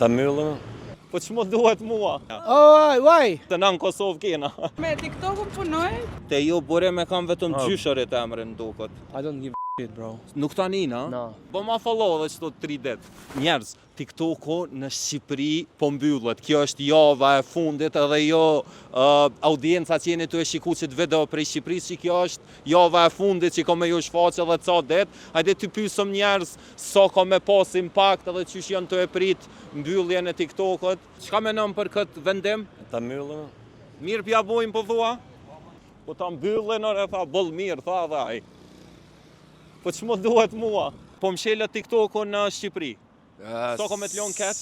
Ta myllën. Po ç'mo duhet mua? Oh, why? Të na në Kosovë kena. Me TikTok-un punoj? Te ju bure me kam vetëm gjyshorit emrin dukot. I don't give a shit, bro. Nuk tani na? No. Po ma follow edhe çto 3 ditë. Njerëz, TikTok-u në Shqipëri po mbyllet. Kjo është java e fundit edhe jo audienca që jeni tu e shiku që të video prej Shqipërisë, që kjo është java e fundit që ka me ju shfaqe edhe ca det. Hajde ty pysëm njerëz sa ka me pas impact edhe qysh janë të e prit mbylljen e TikTok-ut. Çka menon për këtë vendim? Ta myllën. Mirë pja bojmë po thua? Po ta mbyllën ore tha boll mirë tha dhe ai. Po ç'mo duhet mua? Po mshela TikTok-un në Shqipëri. So ka me t'lon keq?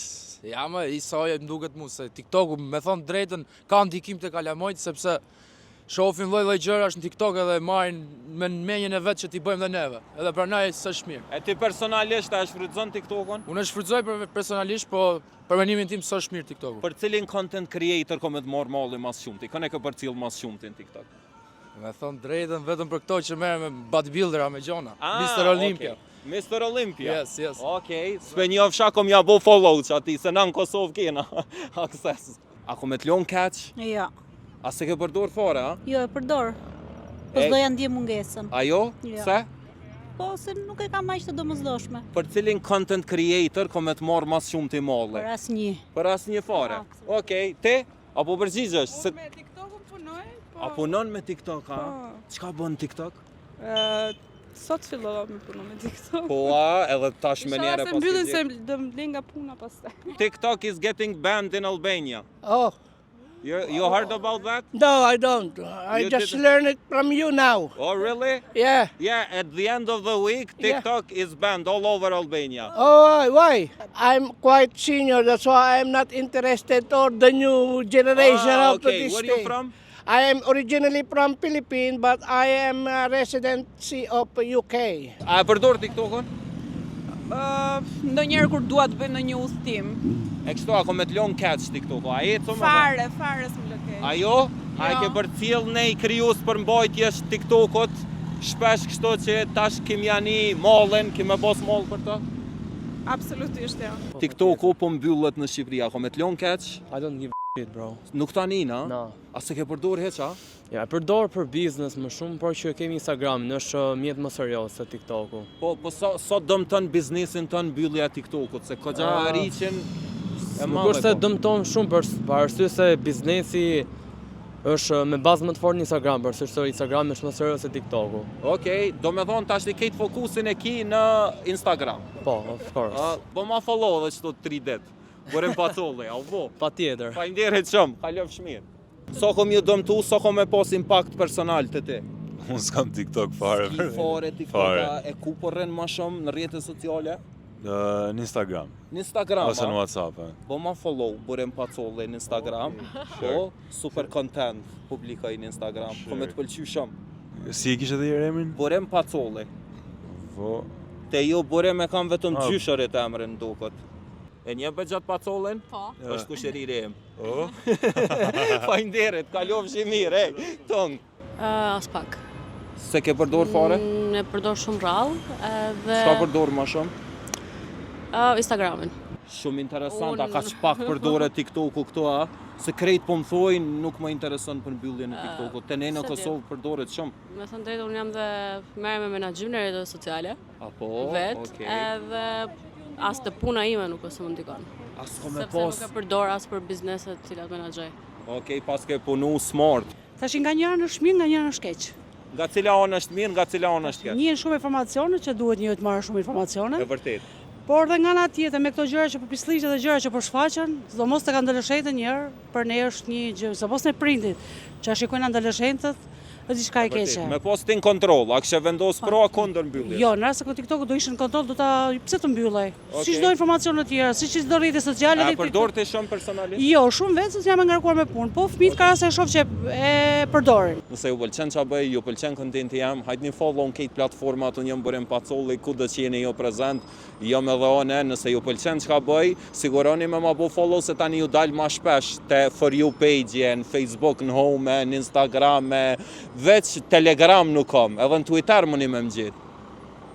Ja më, i saj më duket mu se TikTok-u me thonë drejtën ka ndikim të kalamojt sepse shohin lloj gjërash në TikTok edhe marrin me menjen e vet që t'i bëjmë dhe neve. Edhe pranaj s'është mirë. E ti personalisht e shfrytëzon TikTok-un? Unë e shfrytëzoj personalisht, po për mendimin tim s'është mirë TikTok-u. Për cilin content creator ka me të marrë malli mas shumti? Këne ka përcjell mas shumti në TikTok? Me thonë drejtën vetëm për këto që merren me bodybuildera me gjona. Mr. Olympia. Okay. Mr. Olympia? Yes. Okej, s'pe njofsha kom ja bo follow që ati, se na në Kosovë kena akses. A ku me t'lon keq? Jo. A se ke përdor fare, a? Jo, e përdor. Po s'doja ndje mungesën. A jo? Jo. Se? Po, se nuk e kam aq të domosdoshme. Për cilin content creator ka me të marrë mas shumë t'i malli? Për asnjë. Për asnjë fare? Okej, ti? Apo përgjigjesh? Unë me TikTok-un punoj, po... A punon me TikTok, a? Çka bën TikTok? Sot fillova me punu me TikTok. Po, a, edhe tash me njere pas mbyllin se do m'blej nga puna pastaj. TikTok is getting banned in Albania. Oh, You heard about that? no, I don't. I just learned it from you now. Oh, really? Yeah. Yeah, at the end of the week, TikTok is banned all over Albania. Oh, why? I'm quite senior, that's why I'm not interested or the new generation of Okay, this where are you thing. from? I am originally from Philippines, but I am a residency of UK. A e përdor TikTok-un? Ndonjëherë kur dua të bëj ndonjë udhtim. E kështu ako me t'lon catch TikTok-u, a ecëm? Fare s'më lë keq. A jo? A e ke përcjell nej krijues për mbrojtjes TikTok-ut? Shpesh kështu që tash kim jani mallën, kim e bos mall për të? Absolutisht jo. TikTok-u po mbyllet në Shqipëri, ako me t'lon catch? I don't give a shit, bro. Nuk tani, na? No. A se ke përdor heq, a? Ja, përdor për biznes më shumë, por që kemi Instagram, është mjet më serioz se TikTok-u. Po sot dëmton biznesin tën mbyllja e TikTok-ut, se këgja rriqen e Nuk madhe. është se dëmton shumë për arsye se biznesi është me bazë më të fortë në Instagram, për arsye se Instagram është më serioz se TikTok-u. Okej, do me thonë tash të kejtë fokusin e ki në Instagram. Po, of course. Po ma follow dhe qëto 3 dit. Bërëm pa colle, a vo. Patjetër. Faleminderit shumë, kalov shmirë. So kom ju dëmtu, so kom me pas impact personal të ti? Unë s'kam TikTok fare. Ki fare TikTok, e ku po rren ma shumë në rrjetet sociale? Në Instagram. Në Instagram, Ose në WhatsApp. Po ma follow, bërëm pa colle në Instagram. Po, super content publikoj në Instagram. Po me të pëlqy shumë. Si e kishe dhe jere emrin? Bërëm pa colle. Po. Te ju bërëm e kam vetëm gjyshorit emrin dukot. E një për gjatë pacollin? Po. është kushëriri em. O? Faleminderit, kalofshi mirë, tong. As pak. Se ke përdor fare? E përdor shumë rrallë edhe Çka përdor më shumë? Instagramin. Shumë interesant, a ka pak përdore TikTok-u këto, a? Se krejt po më thojnë, nuk më intereson për mbylljen e TikTok-u. Te ne në Kosovë përdoret shumë. Me thënë drejtë, unë jam dhe merrem me menaxhim në rrjetet sociale. Apo, Vetë, edhe as të puna ime nuk është më ndikon. As ko me Sepse pas. nuk e përdor as për bizneset të cilat menaxhoj. Okej, pas ke punu smart. Tash nga njëra është mirë, nga njëra është keq. Nga cila anë është mirë, nga cila anë është keq? Njihen shumë informacione që duhet njëri të marrë shumë informacione. E vërtet. Por dhe nga ana tjetër me këto gjëra që po pisliqet dhe gjëra që po shfaqen, sidomos tek adoleshentët njëherë, për ne është një gjë, sidomos ne prindit, që shikojnë adoleshentët, është diçka e keqe. Me pas tin kontroll, a kishe vendos pro a kundër mbylljes? Jo, në rast se TikTok do ishin kontroll, do ta pse të mbyllej? Siç do informacione të tjera, siç çdo rrjete sociale. A përdor ti shumë personalisht? Jo, shumë vetë se jam e ngarkuar me punë, po fëmijët ka raste shoh që e përdorin. Nëse ju pëlqen ç'a bëj, ju pëlqen kontenti jam, hajtni follow në këtë platformat, unë jam bërëm pacolli, ku do të jeni ju prezant, jam edhe one, nëse ju pëlqen ç'a bëj, siguroni me ma bo follow se tani ju dal ma shpesh te For You page, në Facebook, në Home, në Instagram, veç Telegram nuk kam, edhe në Twitter mundi me më gjetë.